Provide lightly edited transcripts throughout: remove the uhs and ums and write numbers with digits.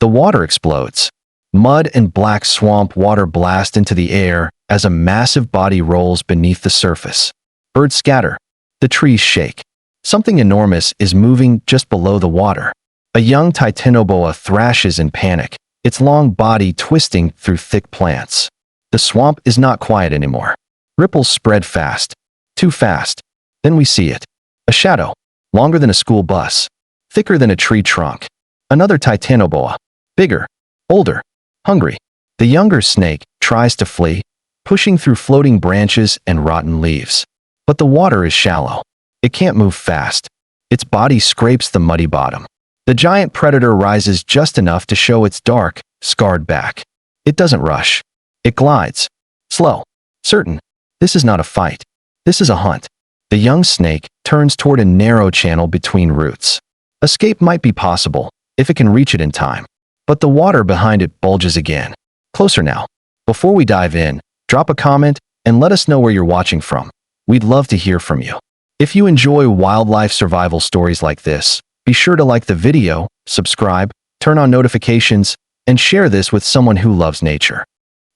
The water explodes. Mud and black swamp water blast into the air as a massive body rolls beneath the surface. Birds scatter. The trees shake. Something enormous is moving just below the water. A young Titanoboa thrashes in panic, its long body twisting through thick plants. The swamp is not quiet anymore. Ripples spread fast. Too fast. Then we see it. A shadow. Longer than a school bus. Thicker than a tree trunk. Another Titanoboa. Bigger. Older. Hungry. The younger snake tries to flee, pushing through floating branches and rotten leaves. But the water is shallow. It can't move fast. Its body scrapes the muddy bottom. The giant predator rises just enough to show its dark, scarred back. It doesn't rush. It glides. Slow. Certain. This is not a fight. This is a hunt. The young snake turns toward a narrow channel between roots. Escape might be possible, if it can reach it in time. But the water behind it bulges again. Closer now. Before we dive in, drop a comment and let us know where you're watching from. We'd love to hear from you. If you enjoy wildlife survival stories like this, be sure to like the video, subscribe, turn on notifications, and share this with someone who loves nature.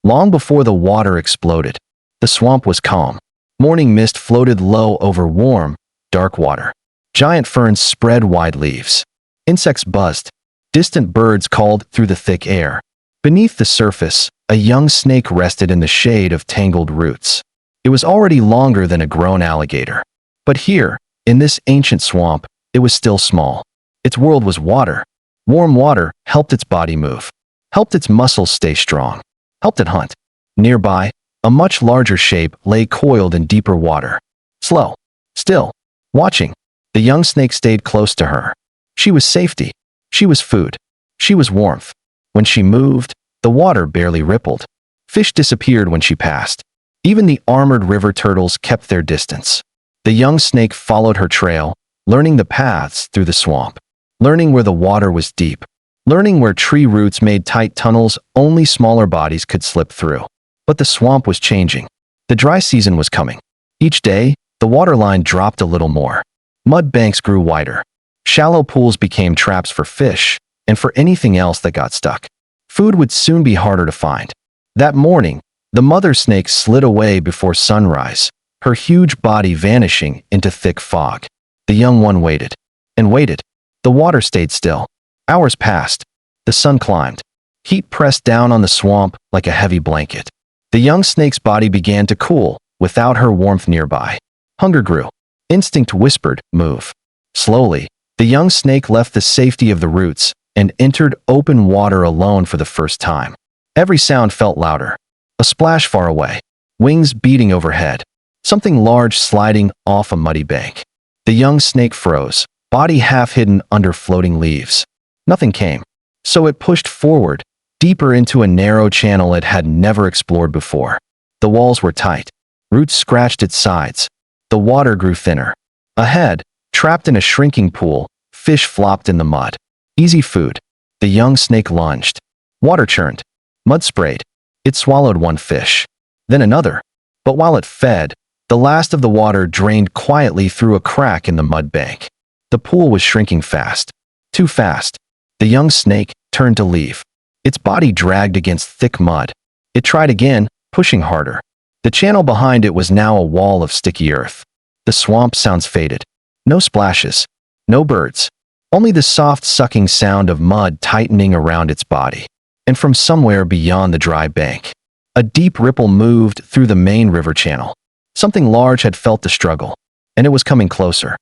Long before the water exploded, the swamp was calm. Morning mist floated low over warm, dark water. Giant ferns spread wide leaves. Insects buzzed. Distant birds called through the thick air. Beneath the surface, a young snake rested in the shade of tangled roots. It was already longer than a grown alligator. But here, in this ancient swamp, it was still small. Its world was water. Warm water helped its body move, helped its muscles stay strong, helped it hunt. Nearby, a much larger shape lay coiled in deeper water. Slow. Still. Watching. The young snake stayed close to her. She was safety. She was food. She was warmth. When she moved, the water barely rippled. Fish disappeared when she passed. Even the armored river turtles kept their distance. The young snake followed her trail, learning the paths through the swamp, learning where the water was deep, learning where tree roots made tight tunnels only smaller bodies could slip through. But the swamp was changing. The dry season was coming. Each day, the waterline dropped a little more. Mud banks grew wider. Shallow pools became traps for fish and for anything else that got stuck. Food would soon be harder to find. That morning, the mother snake slid away before sunrise, her huge body vanishing into thick fog. The young one waited and waited. The water stayed still. Hours passed. The sun climbed. Heat pressed down on the swamp like a heavy blanket. The young snake's body began to cool without her warmth nearby. Hunger grew. Instinct whispered, move. Slowly, the young snake left the safety of the roots and entered open water alone for the first time. Every sound felt louder. A splash far away. Wings beating overhead. Something large sliding off a muddy bank. The young snake froze, body half hidden under floating leaves. Nothing came. So it pushed forward, deeper into a narrow channel it had never explored before. The walls were tight. Roots scratched its sides. The water grew thinner. Ahead, trapped in a shrinking pool, fish flopped in the mud. Easy food. The young snake lunged. Water churned. Mud sprayed. It swallowed one fish. Then another. But while it fed, the last of the water drained quietly through a crack in the mud bank. The pool was shrinking fast. Too fast. The young snake turned to leave. Its body dragged against thick mud. It tried again, pushing harder. The channel behind it was now a wall of sticky earth. The swamp sounds faded. No splashes. No birds. Only the soft sucking sound of mud tightening around its body. And from somewhere beyond the dry bank, a deep ripple moved through the main river channel. Something large had felt the struggle, and it was coming closer.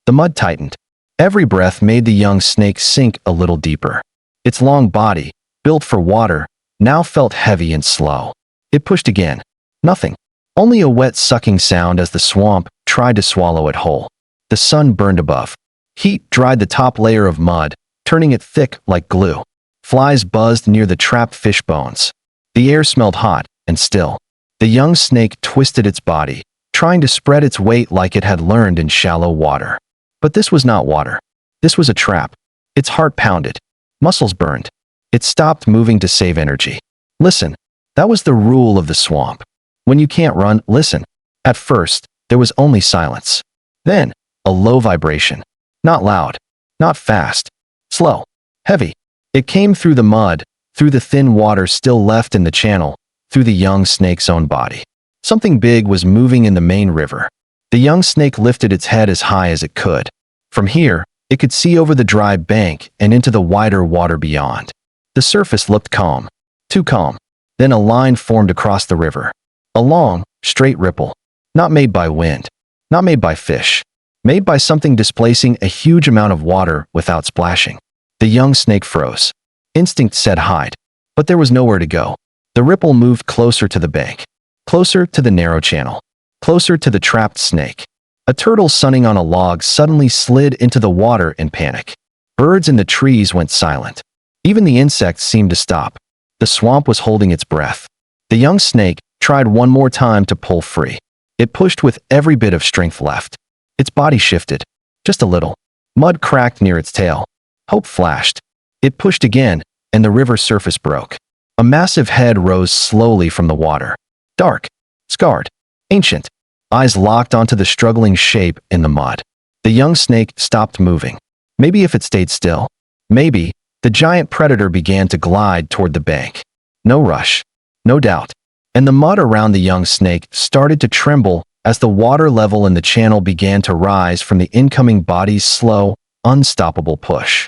The mud tightened. Every breath made the young snake sink a little deeper. Its long body, built for water, now felt heavy and slow. It pushed again. Nothing. Only a wet sucking sound as the swamp tried to swallow it whole. The sun burned above. Heat dried the top layer of mud, turning it thick like glue. Flies buzzed near the trapped fish bones. The air smelled hot and still. The young snake twisted its body, trying to spread its weight like it had learned in shallow water. But this was not water. This was a trap. Its heart pounded. Muscles burned. It stopped moving to save energy. Listen. That was the rule of the swamp. When you can't run, listen. At first, there was only silence. Then, a low vibration. Not loud. Not fast. Slow. Heavy. It came through the mud, through the thin water still left in the channel, through the young snake's own body. Something big was moving in the main river. The young snake lifted its head as high as it could. From here, it could see over the dry bank and into the wider water beyond. The surface looked calm. Too calm. Then a line formed across the river. A long, straight ripple. Not made by wind. Not made by fish. Made by something displacing a huge amount of water without splashing. The young snake froze. Instinct said hide. But there was nowhere to go. The ripple moved closer to the bank. Closer to the narrow channel. Closer to the trapped snake. A turtle sunning on a log suddenly slid into the water in panic. Birds in the trees went silent. Even the insects seemed to stop. The swamp was holding its breath. The young snake tried one more time to pull free. It pushed with every bit of strength left. Its body shifted. Just a little. Mud cracked near its tail. Hope flashed. It pushed again, and the river surface broke. A massive head rose slowly from the water. Dark. Scarred. Ancient. Eyes locked onto the struggling shape in the mud. The young snake stopped moving. Maybe if it stayed still. Maybe. The giant predator began to glide toward the bank. No rush. No doubt. And the mud around the young snake started to tremble as the water level in the channel began to rise from the incoming body's slow, unstoppable push.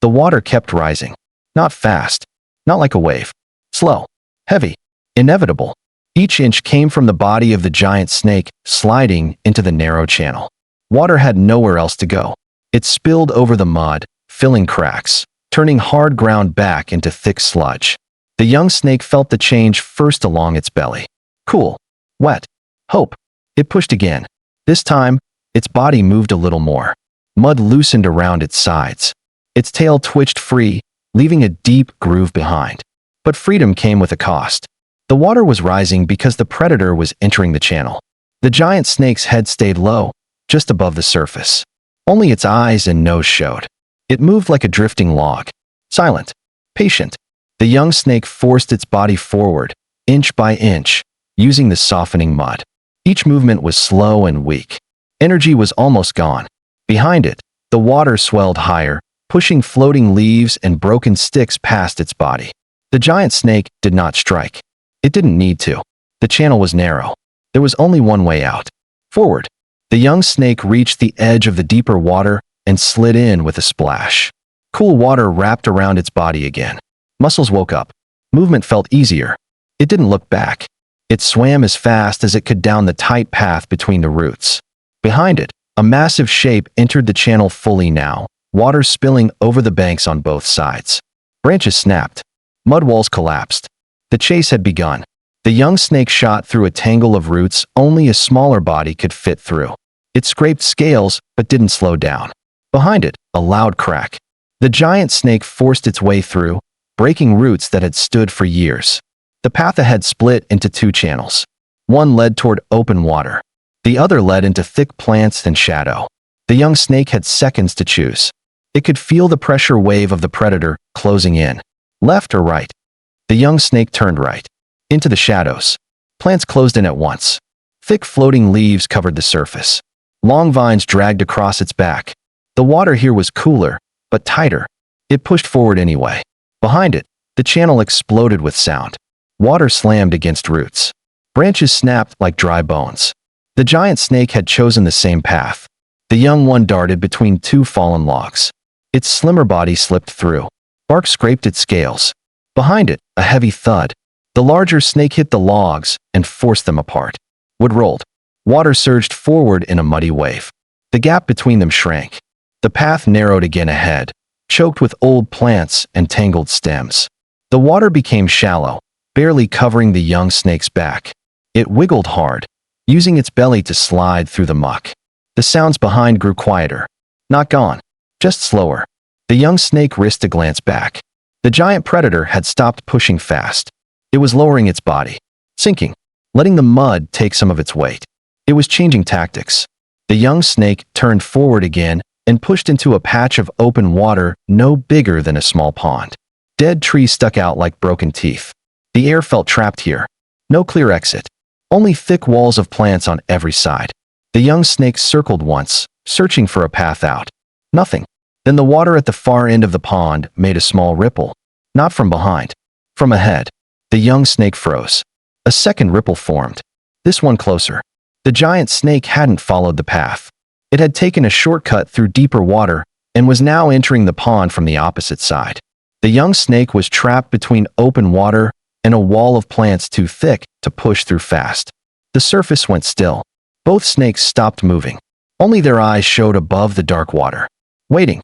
The water kept rising. Not fast. Not like a wave. Slow. Heavy. Inevitable. Each inch came from the body of the giant snake, sliding into the narrow channel. Water had nowhere else to go. It spilled over the mud, filling cracks, turning hard ground back into thick sludge. The young snake felt the change first along its belly. Cool. Wet. Hope. It pushed again. This time, its body moved a little more. Mud loosened around its sides. Its tail twitched free, leaving a deep groove behind. But freedom came with a cost. The water was rising because the predator was entering the channel. The giant snake's head stayed low, just above the surface. Only its eyes and nose showed. It moved like a drifting log. Silent. Patient. The young snake forced its body forward, inch by inch, using the softening mud. Each movement was slow and weak. Energy was almost gone. Behind it, the water swelled higher, pushing floating leaves and broken sticks past its body. The giant snake did not strike. It didn't need to. The channel was narrow. There was only one way out. Forward. The young snake reached the edge of the deeper water and slid in with a splash. Cool water wrapped around its body again. Muscles woke up. Movement felt easier. It didn't look back. It swam as fast as it could down the tight path between the roots. Behind it, a massive shape entered the channel fully now, water spilling over the banks on both sides. Branches snapped. Mud walls collapsed. The chase had begun. The young snake shot through a tangle of roots only a smaller body could fit through. It scraped scales but didn't slow down. Behind it, a loud crack. The giant snake forced its way through, breaking roots that had stood for years. The path ahead split into two channels. One led toward open water. The other led into thick plants and shadow. The young snake had seconds to choose. It could feel the pressure wave of the predator closing in. Left or right? The young snake turned right. Into the shadows. Plants closed in at once. Thick floating leaves covered the surface. Long vines dragged across its back. The water here was cooler, but tighter. It pushed forward anyway. Behind it, the channel exploded with sound. Water slammed against roots. Branches snapped like dry bones. The giant snake had chosen the same path. The young one darted between two fallen logs. Its slimmer body slipped through. Bark scraped its scales. Behind it, a heavy thud. The larger snake hit the logs and forced them apart. Wood rolled. Water surged forward in a muddy wave. The gap between them shrank. The path narrowed again ahead, choked with old plants and tangled stems. The water became shallow, barely covering the young snake's back. It wiggled hard, using its belly to slide through the muck. The sounds behind grew quieter. Not gone, just slower. The young snake risked a glance back. The giant predator had stopped pushing fast. It was lowering its body, sinking, letting the mud take some of its weight. It was changing tactics. The young snake turned forward again and pushed into a patch of open water no bigger than a small pond. Dead trees stuck out like broken teeth. The air felt trapped here. No clear exit. Only thick walls of plants on every side. The young snake circled once, searching for a path out. Nothing. Then the water at the far end of the pond made a small ripple. Not from behind. From ahead. The young snake froze. A second ripple formed. This one closer. The giant snake hadn't followed the path. It had taken a shortcut through deeper water and was now entering the pond from the opposite side. The young snake was trapped between open water and a wall of plants too thick to push through fast. The surface went still. Both snakes stopped moving. Only their eyes showed above the dark water. Waiting.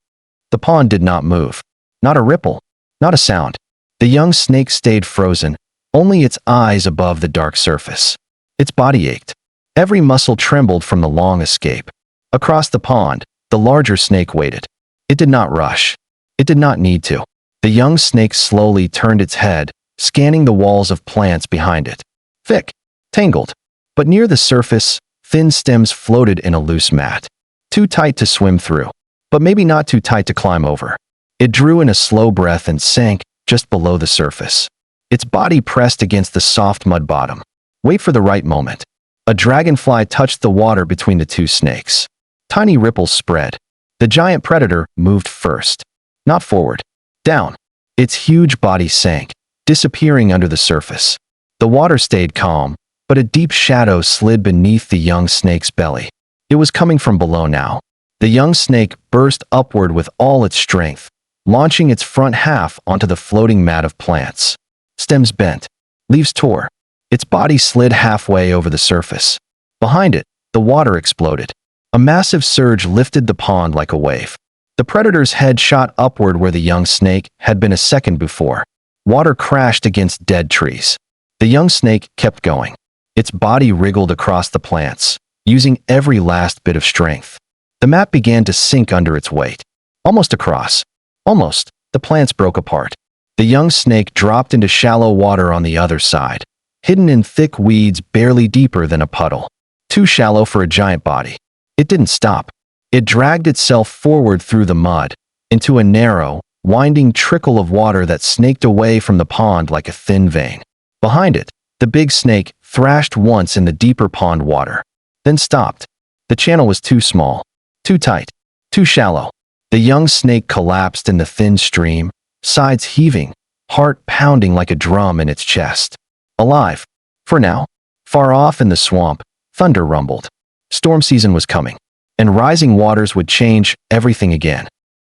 The pond did not move. Not a ripple. Not a sound. The young snake stayed frozen, only its eyes above the dark surface. Its body ached. Every muscle trembled from the long escape. Across the pond, the larger snake waited. It did not rush. It did not need to. The young snake slowly turned its head, scanning the walls of plants behind it. Thick, tangled, but near the surface, thin stems floated in a loose mat. Too tight to swim through, but maybe not too tight to climb over. It drew in a slow breath and sank just below the surface. Its body pressed against the soft mud bottom. Wait for the right moment. A dragonfly touched the water between the two snakes. Tiny ripples spread. The giant predator moved first. Not forward. Down. Its huge body sank, disappearing under the surface. The water stayed calm, but a deep shadow slid beneath the young snake's belly. It was coming from below now. The young snake burst upward with all its strength, launching its front half onto the floating mat of plants. Stems bent. Leaves tore. Its body slid halfway over the surface. Behind it, the water exploded. A massive surge lifted the pond like a wave. The predator's head shot upward where the young snake had been a second before. Water crashed against dead trees. The young snake kept going. Its body wriggled across the plants, using every last bit of strength. The mat began to sink under its weight. Almost across. Almost. The plants broke apart. The young snake dropped into shallow water on the other side, hidden in thick weeds barely deeper than a puddle. Too shallow for a giant body. It didn't stop. It dragged itself forward through the mud, into a narrow, winding trickle of water that snaked away from the pond like a thin vein. Behind it, the big snake thrashed once in the deeper pond water, then stopped. The channel was too small, too tight, too shallow. The young snake collapsed in the thin stream, sides heaving, heart pounding like a drum in its chest. Alive. For now. Far off in the swamp, thunder rumbled. Storm season was coming, and rising waters would change everything again.